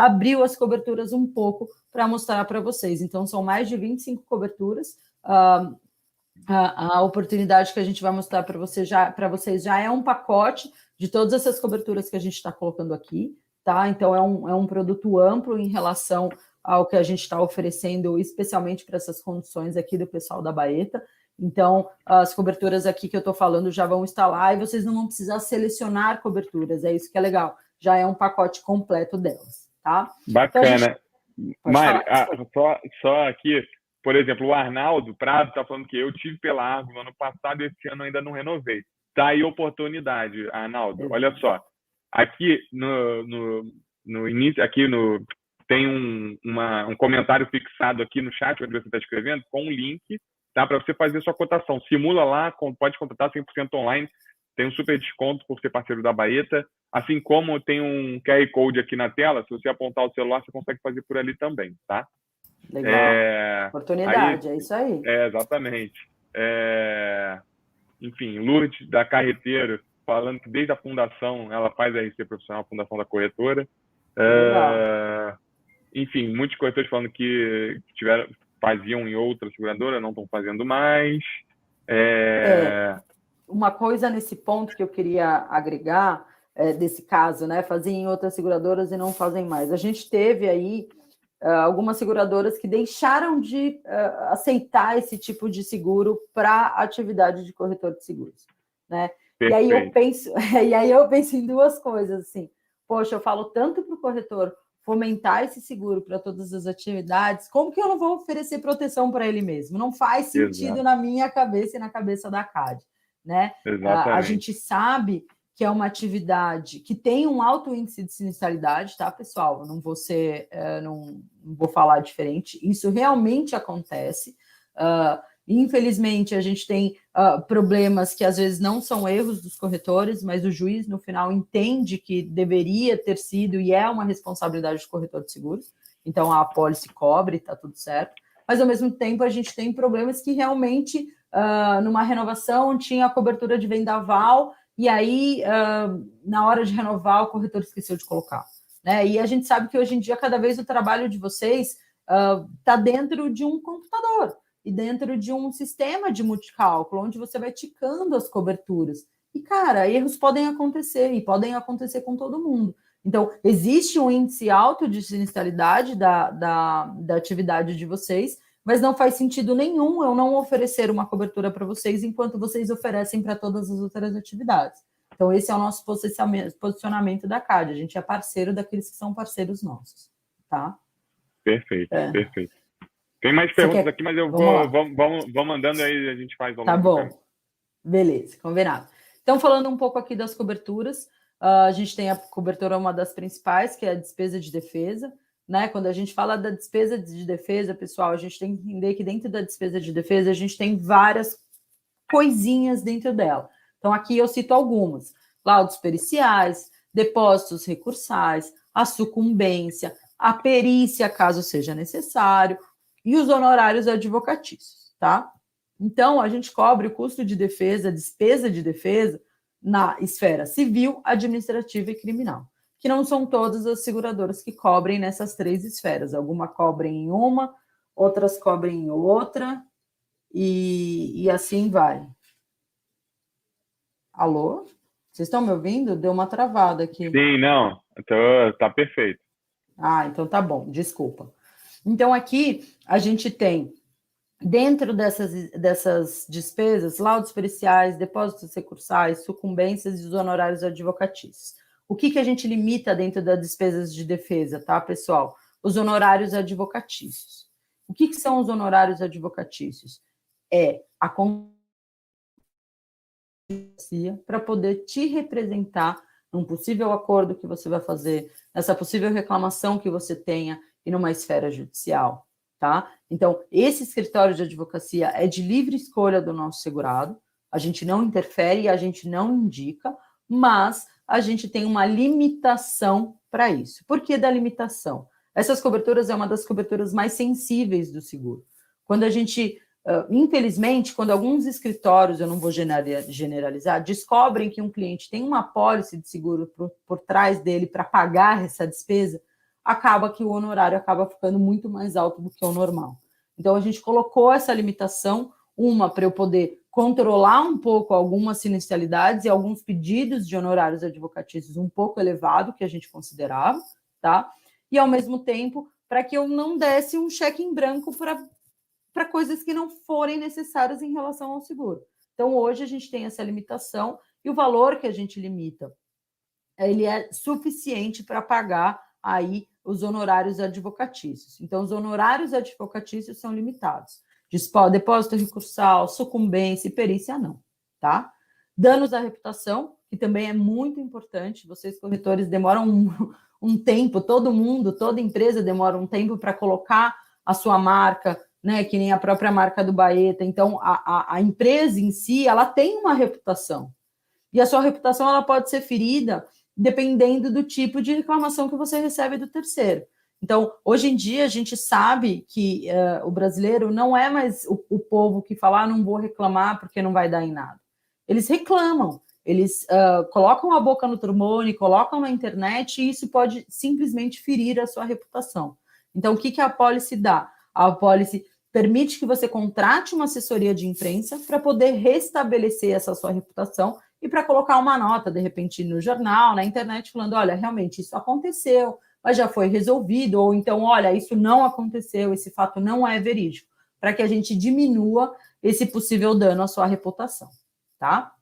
abriu as coberturas um pouco para mostrar para vocês. Então, são mais de 25 coberturas. A oportunidade que a gente vai mostrar para vocês já é um pacote de todas essas coberturas que a gente está colocando aqui, tá? Então, é um produto amplo em relação ao que a gente está oferecendo, especialmente para essas condições aqui do pessoal da Baeta. Então, as coberturas aqui que eu estou falando já vão estar lá e vocês não vão precisar selecionar coberturas, é isso que é legal. Já é um pacote completo delas, tá? Bacana. Então, Mari, só aqui, por exemplo, o Arnaldo Prado está falando que eu tive pela Argo no ano passado e esse ano ainda não renovei. Tá aí a oportunidade, Arnaldo. Olha só, aqui no início, tem um comentário fixado aqui no chat, onde você está escrevendo, com um link, tá, para você fazer sua cotação. Simula lá, pode contratar 100% online, tem um super desconto por ser parceiro da Baeta, assim como tem um QR Code aqui na tela, se você apontar o celular, você consegue fazer por ali também, tá? Legal. Oportunidade, aí, é isso aí. Exatamente. Enfim, Lourdes, da Carreteiro, falando que desde a fundação ela faz a RC Profissional, a fundação da corretora. Enfim, muitos corretores falando que faziam em outra seguradora, não estão fazendo mais. Uma coisa nesse ponto que eu queria agregar, desse caso, né? Faziam em outras seguradoras e não fazem mais. A gente teve aí algumas seguradoras que deixaram de aceitar esse tipo de seguro para atividade de corretor de seguros, né? E aí eu penso em duas coisas, assim. Poxa, eu falo tanto para o corretor fomentar esse seguro para todas as atividades, como que eu não vou oferecer proteção para ele mesmo? Não faz sentido na minha cabeça e na cabeça da CAD, né? A gente sabe que é uma atividade que tem um alto índice de sinistralidade, tá, pessoal? Eu não vou não vou falar diferente. Isso realmente acontece. Infelizmente, a gente tem problemas que às vezes não são erros dos corretores, mas o juiz, no final, entende que deveria ter sido e é uma responsabilidade do corretor de seguros. Então, a apólice cobre, está tudo certo. Mas, ao mesmo tempo, a gente tem problemas que realmente, numa renovação, tinha a cobertura de vendaval e aí, na hora de renovar, o corretor esqueceu de colocar, né? E a gente sabe que hoje em dia, cada vez o trabalho de vocês está dentro de um computador e dentro de um sistema de multicálculo, onde você vai ticando as coberturas. E, cara, erros podem acontecer, e podem acontecer com todo mundo. Então, existe um índice alto de sinistralidade da atividade de vocês, mas não faz sentido nenhum eu não oferecer uma cobertura para vocês enquanto vocês oferecem para todas as outras atividades. Então, esse é o nosso posicionamento da CAD. A gente é parceiro daqueles que são parceiros nossos, tá? Perfeito, perfeito. Tem mais perguntas aqui, mas eu vou mandando aí, a gente faz ao longo do caminho. Tá bom. Beleza, combinado. Então, falando um pouco aqui das coberturas, a gente tem a cobertura, uma das principais, que é a despesa de defesa, né? Quando a gente fala da despesa de defesa, pessoal, a gente tem que entender que dentro da despesa de defesa a gente tem várias coisinhas dentro dela. Então, aqui eu cito algumas: laudos periciais, depósitos recursais, a sucumbência, a perícia, caso seja necessário, e os honorários advocatícios, tá? Então, a gente cobre o custo de defesa, despesa de defesa, na esfera civil, administrativa e criminal, que não são todas as seguradoras que cobrem nessas três esferas. Algumas cobrem em uma, outras cobrem em outra, e assim vai. Alô? Vocês estão me ouvindo? Deu uma travada aqui. Sim, não. Tá perfeito. Então tá bom, desculpa. Então, aqui a gente tem, dentro dessas despesas, laudos periciais, depósitos recursais, sucumbências e os honorários advocatícios. O que a gente limita dentro das despesas de defesa, tá, pessoal? Os honorários advocatícios. O que são os honorários advocatícios? É a para poder te representar num possível acordo que você vai fazer, nessa possível reclamação que você tenha e numa esfera judicial, tá? Então, esse escritório de advocacia é de livre escolha do nosso segurado, a gente não interfere, a gente não indica, mas a gente tem uma limitação para isso. Por que da limitação? Essas coberturas é uma das coberturas mais sensíveis do seguro. Quando a gente, infelizmente, quando alguns escritórios, eu não vou generalizar, descobrem que um cliente tem uma apólice de seguro por trás dele para pagar essa despesa, acaba que o honorário acaba ficando muito mais alto do que o normal. Então, a gente colocou essa limitação, uma para eu poder controlar um pouco algumas sinistralidades e alguns pedidos de honorários advocatícios um pouco elevado, que a gente considerava, tá? E, ao mesmo tempo, para que eu não desse um cheque em branco para coisas que não forem necessárias em relação ao seguro. Então, hoje a gente tem essa limitação e o valor que a gente limita, ele é suficiente para pagar aí os honorários advocatícios. Então, os honorários advocatícios são limitados. Depósito recursal, sucumbência e perícia não, tá? Danos à reputação, que também é muito importante. Vocês, corretores, demoram um tempo, todo mundo, toda empresa demora um tempo para colocar a sua marca, né? Que nem a própria marca do Baeta. Então, a empresa em si, ela tem uma reputação. E a sua reputação, ela pode ser ferida dependendo do tipo de reclamação que você recebe do terceiro. Então, hoje em dia, a gente sabe que o brasileiro não é mais o povo que fala, não vou reclamar porque não vai dar em nada. Eles reclamam, eles colocam a boca no trombone, colocam na internet e isso pode simplesmente ferir a sua reputação. Então, o que a apólice dá? A apólice permite que você contrate uma assessoria de imprensa para poder restabelecer essa sua reputação e para colocar uma nota, de repente, no jornal, na internet, falando, olha, realmente isso aconteceu, mas já foi resolvido, ou então, olha, isso não aconteceu, esse fato não é verídico, para que a gente diminua esse possível dano à sua reputação, tá?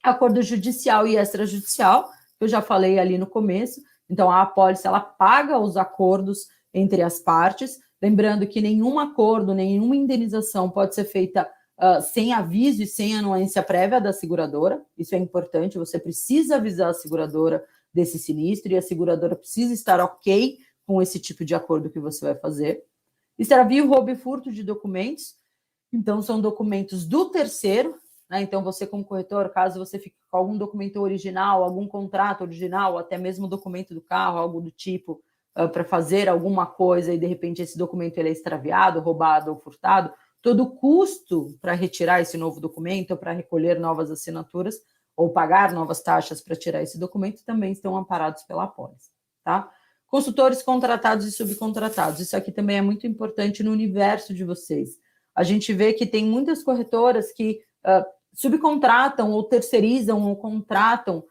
Acordo judicial e extrajudicial, que eu já falei ali no começo, então a apólice, ela paga os acordos entre as partes, lembrando que nenhum acordo, nenhuma indenização pode ser feita sem aviso e sem anuência prévia da seguradora, isso é importante, você precisa avisar a seguradora desse sinistro e a seguradora precisa estar ok com esse tipo de acordo que você vai fazer. Extravio, roubo e furto de documentos, então são documentos do terceiro, né? Então você como corretor, caso você fique com algum documento original, algum contrato original, ou até mesmo documento do carro, algo do tipo, para fazer alguma coisa e de repente esse documento ele é extraviado, roubado ou furtado, todo o custo para retirar esse novo documento, ou para recolher novas assinaturas, ou pagar novas taxas para tirar esse documento, também estão amparados pela apólice, tá? Consultores contratados e subcontratados, isso aqui também é muito importante no universo de vocês. A gente vê que tem muitas corretoras que subcontratam ou terceirizam ou contratam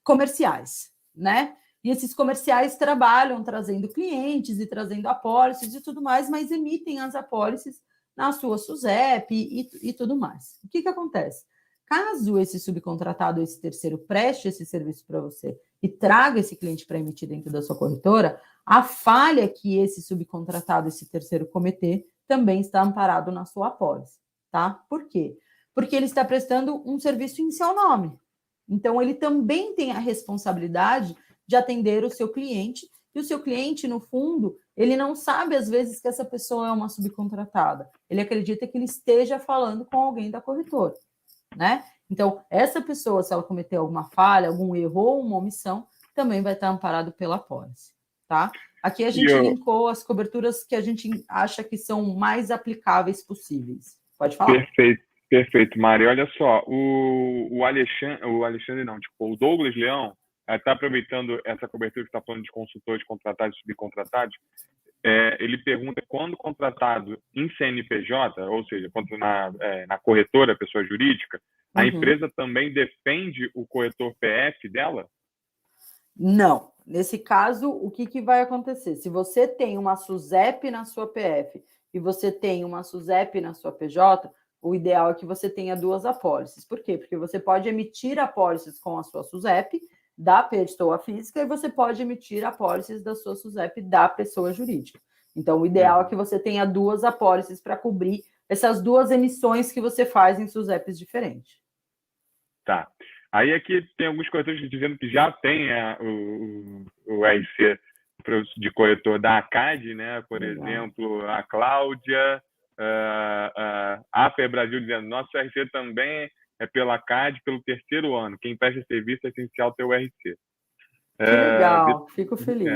comerciais, né? E esses comerciais trabalham trazendo clientes e trazendo apólices e tudo mais, mas emitem as apólices na sua SUSEP e tudo mais. O que acontece? Caso esse subcontratado, esse terceiro, preste esse serviço para você e traga esse cliente para emitir dentro da sua corretora, a falha que esse subcontratado, esse terceiro cometer, também está amparado na sua apólice, tá? Por quê? Porque ele está prestando um serviço em seu nome. Então, ele também tem a responsabilidade de atender o seu cliente, e o seu cliente, no fundo, ele não sabe, às vezes, que essa pessoa é uma subcontratada. Ele acredita que ele esteja falando com alguém da corretora, né? Então, essa pessoa, se ela cometer alguma falha, algum erro ou uma omissão, também vai estar amparado pela apólice, tá? Aqui a gente linkou as coberturas que a gente acha que são mais aplicáveis possíveis. Pode falar. Perfeito. Perfeito, Mari. Olha só, o Alexandre não, tipo, o Douglas Leão está aproveitando essa cobertura que está falando de consultores contratados e subcontratados. Ele pergunta quando contratado em CNPJ, ou seja, quando na corretora, pessoa jurídica, a empresa também defende o corretor PF dela? Não. Nesse caso, o que vai acontecer? Se você tem uma SUSEP na sua PF e você tem uma SUSEP na sua PJ, o ideal é que você tenha duas apólices. Por quê? Porque você pode emitir apólices com a sua SUSEP da pessoa física e você pode emitir apólices da sua SUSEP da pessoa jurídica. Então, o ideal é que você tenha duas apólices para cobrir essas duas emissões que você faz em SUSEPs diferentes. Tá. Aí aqui tem alguns corretores dizendo que já tem o RC de corretor da ACAD, né? Por exemplo, a Cláudia, a FER Brasil dizendo nosso RC também é pela CAD pelo terceiro ano. Quem presta serviço é essencial ter o RC. Que legal, fico feliz.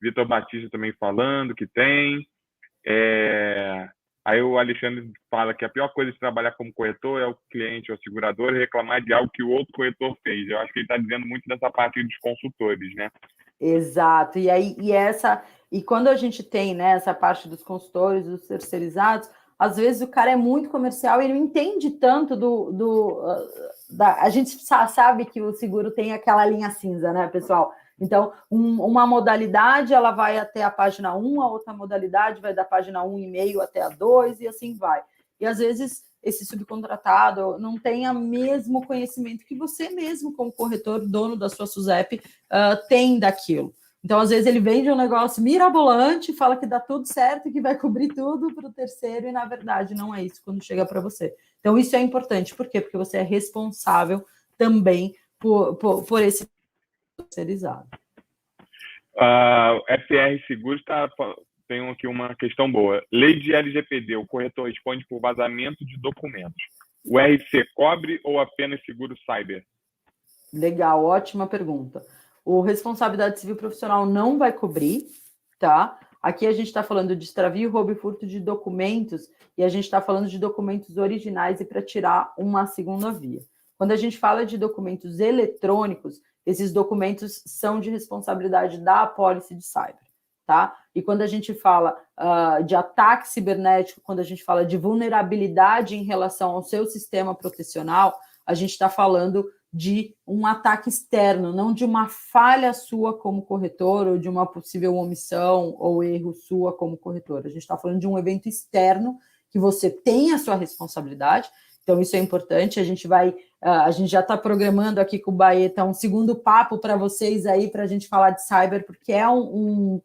Vitor Batista também falando que tem. Aí o Alexandre fala que a pior coisa de trabalhar como corretor é o cliente ou o segurador reclamar de algo que o outro corretor fez. Eu acho que ele está dizendo muito dessa parte dos consultores, né? Exato. E quando a gente tem, né, essa parte dos consultores, dos terceirizados, às vezes o cara é muito comercial e não entende tanto a gente sabe que o seguro tem aquela linha cinza, né, pessoal? Então, uma modalidade ela vai até a página 1, a outra modalidade vai da página 1,5 até a 2 e assim vai. E às vezes esse subcontratado não tem o mesmo conhecimento que você mesmo, como corretor, dono da sua SUSEP, tem daquilo. Então, às vezes, ele vende um negócio mirabolante, fala que dá tudo certo e que vai cobrir tudo para o terceiro, e, na verdade, não é isso quando chega para você. Então, isso é importante. Por quê? Porque você é responsável também por esse terceirizado. FR Seguros tem aqui uma questão boa. Lei de LGPD, o corretor responde por vazamento de documentos. O RC cobre ou apenas seguro cyber? Legal, ótima pergunta. O responsabilidade civil profissional não vai cobrir, tá? Aqui a gente está falando de extravio, roubo e furto de documentos, e a gente está falando de documentos originais e para tirar uma segunda via. Quando a gente fala de documentos eletrônicos, esses documentos são de responsabilidade da apólice de cyber, tá? E quando a gente fala de ataque cibernético, quando a gente fala de vulnerabilidade em relação ao seu sistema protecional, a gente está falando de um ataque externo, não de uma falha sua como corretor ou de uma possível omissão ou erro sua como corretor. A gente está falando de um evento externo que você tem a sua responsabilidade. Então, isso é importante. A gente já está programando aqui com o Baeta um segundo papo para vocês aí, para a gente falar de cyber, porque é um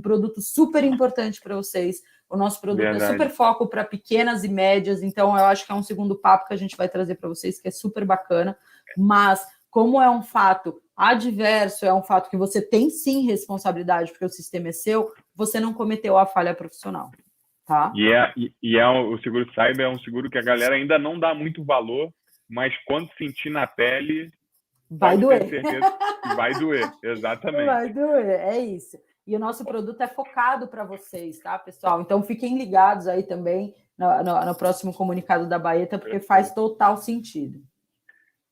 produto super importante para vocês. O nosso produto é super foco para pequenas e médias, então eu acho que é um segundo papo que a gente vai trazer para vocês, que é super bacana, mas como é um fato adverso, é um fato que você tem sim responsabilidade, porque o sistema é seu, você não cometeu a falha profissional, tá? O seguro cyber é um seguro que a galera ainda não dá muito valor, mas quando sentir na pele, vai doer. Ter certeza que vai doer, exatamente. Vai doer, é isso. E o nosso produto é focado para vocês, tá, pessoal? Então, fiquem ligados aí também no próximo comunicado da Baeta, porque faz total sentido.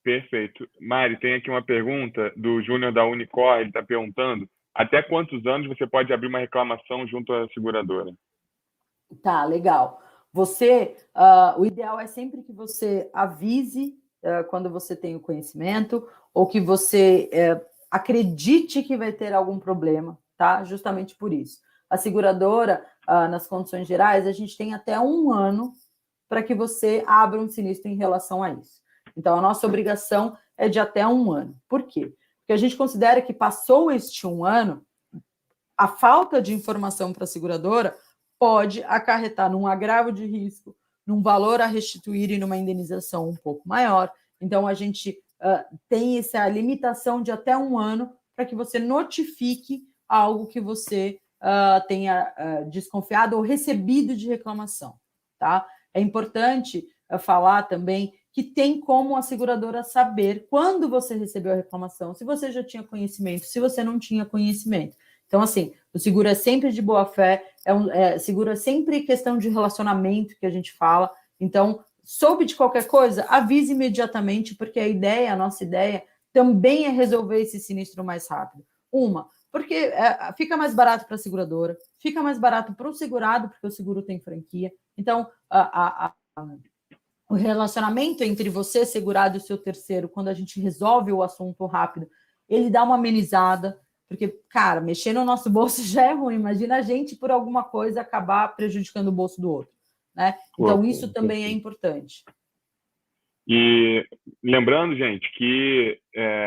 Perfeito. Mari, tem aqui uma pergunta do Júnior da Unicor, ele está perguntando, até quantos anos você pode abrir uma reclamação junto à seguradora? Tá, legal. O ideal é sempre que você avise quando você tem o conhecimento ou que você acredite que vai ter algum problema, tá? Justamente por isso. A seguradora, nas condições gerais, a gente tem até 1 ano para que você abra um sinistro em relação a isso. Então, a nossa obrigação é de até 1 ano. Por quê? Porque a gente considera que passou este 1 ano, a falta de informação para a seguradora pode acarretar num agravo de risco, num valor a restituir e numa indenização um pouco maior. Então, a gente tem essa limitação de até 1 ano para que você notifique algo que você tenha desconfiado ou recebido de reclamação, tá? É importante falar também que tem como a seguradora saber quando você recebeu a reclamação, se você já tinha conhecimento, se você não tinha conhecimento. Então, assim, o seguro é sempre de boa fé, seguro é sempre questão de relacionamento que a gente fala. Então, soube de qualquer coisa, avise imediatamente, porque a nossa ideia também é resolver esse sinistro mais rápido. Porque fica mais barato para a seguradora, fica mais barato para o segurado, porque o seguro tem franquia. Então, o relacionamento entre você, segurado, e o seu terceiro, quando a gente resolve o assunto rápido, ele dá uma amenizada, porque, cara, mexer no nosso bolso já é ruim. Imagina a gente, por alguma coisa, acabar prejudicando o bolso do outro, né? Então, isso também é importante. E lembrando, gente, que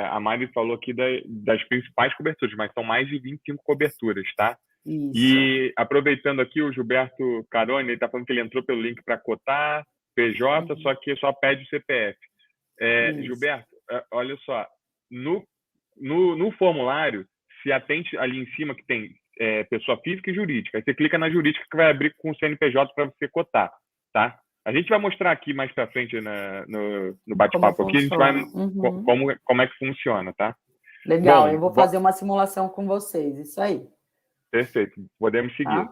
a Mari falou aqui das principais coberturas, mas são mais de 25 coberturas, tá? Isso. E aproveitando aqui, o Gilberto Caroni, ele está falando que ele entrou pelo link para cotar, PJ, só que só pede o CPF. Gilberto, olha só, no formulário, se atente ali em cima que tem pessoa física e jurídica. Aí você clica na jurídica que vai abrir com o CNPJ para você cotar, tá? A gente vai mostrar aqui mais para frente no bate-papo aqui, a gente vai como é que funciona, tá? Legal, eu vou fazer uma simulação com vocês, isso aí. Perfeito, podemos seguir. Tá?